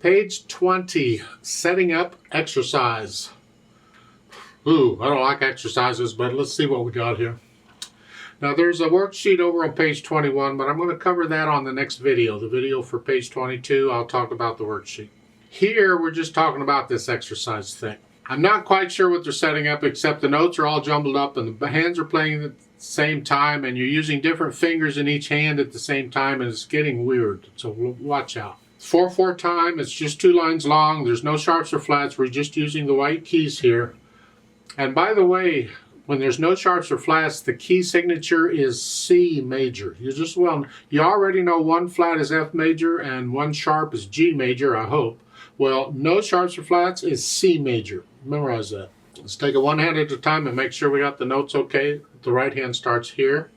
Page 20, setting up exercise. Ooh, I don't like exercises, but let's see what we got here. Now there's a worksheet over on page 21, but I'm going to cover that on the next video. The video for page 22, I'll talk about the worksheet. Here, we're just talking about this exercise thing. I'm not quite sure what they're setting up, except the notes are all jumbled up and the hands are playing at the same time, and you're using different fingers in each hand at the same time, and it's getting weird, so watch out. 4/4 time, it's just 2 lines long. There's no sharps or flats. We're just using the white keys here. And by the way, when there's no sharps or flats, the key signature is C major. You already know one flat is F major and one sharp is G major, I hope. Well, no sharps or flats is C major. Memorize that. Let's take it one hand at a time and make sure we got the notes okay. The right hand starts here.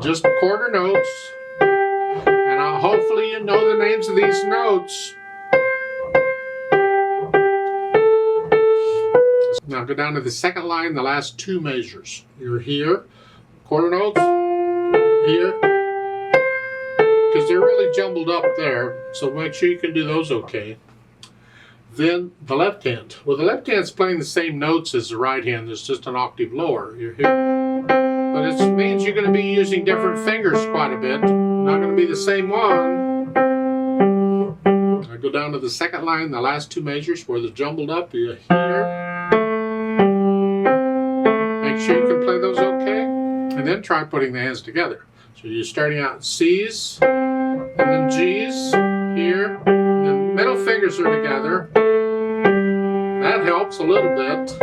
Just quarter notes. And hopefully you know the names of these notes. Now go down to the second line, the last 2 measures. You're here, quarter notes, here, because they're really jumbled up there, so make sure you can do those okay. Then the left hand. Well, the left hand's playing the same notes as the right hand, it's just an octave lower. You're here. But it means you're going to be using different fingers quite a bit. Not going to be the same one. I go down to the second line, the last 2 measures where they're jumbled up. You're here. Make sure you can play those okay, and then try putting the hands together. So you're starting out C's, and then G's, here, and then middle fingers are together. That helps a little bit.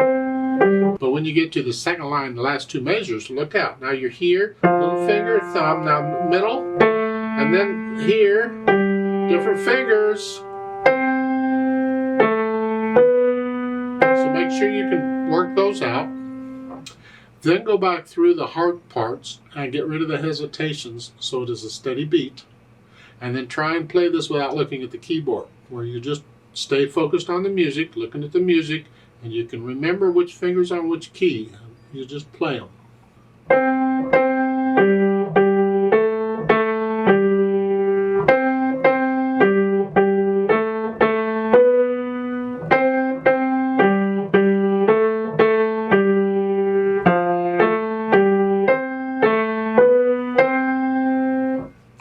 But when you get to the second line, the last 2 measures, look out. Now you're here, little finger, thumb, now middle, and then here, different fingers. So make sure you can work those out. Then go back through the hard parts and get rid of the hesitations so it is a steady beat. And then try and play this without looking at the keyboard, where you just stay focused on the music, looking at the music, and you can remember which fingers on which key. You just play them.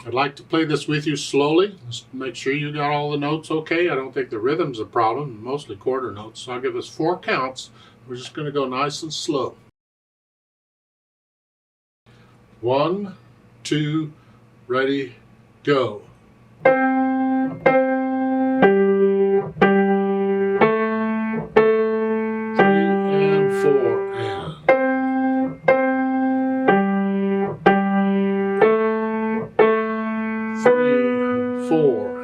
I'd like to play this with you slowly, just to make sure you got all the notes okay. I don't think the rhythm's a problem, mostly quarter notes. So I'll give us 4 counts. We're just going to go nice and slow. 1, 2, ready, go. 3 and 4 and. 3, 4.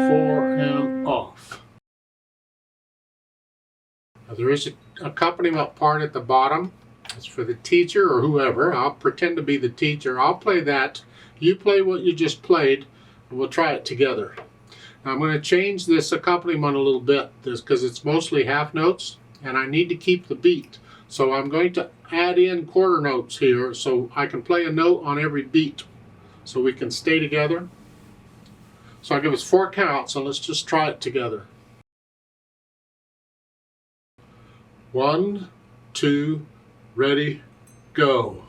4 and off. Now there is an accompaniment part at the bottom. It's for the teacher or whoever. I'll pretend to be the teacher. I'll play that. You play what you just played, and we'll try it together. Now I'm going to change this accompaniment a little bit because it's mostly half notes, and I need to keep the beat. So I'm going to add in quarter notes here so I can play a note on every beat so we can stay together. So I'll give us 4 counts, and let's just try it together. 1, 2, ready, go.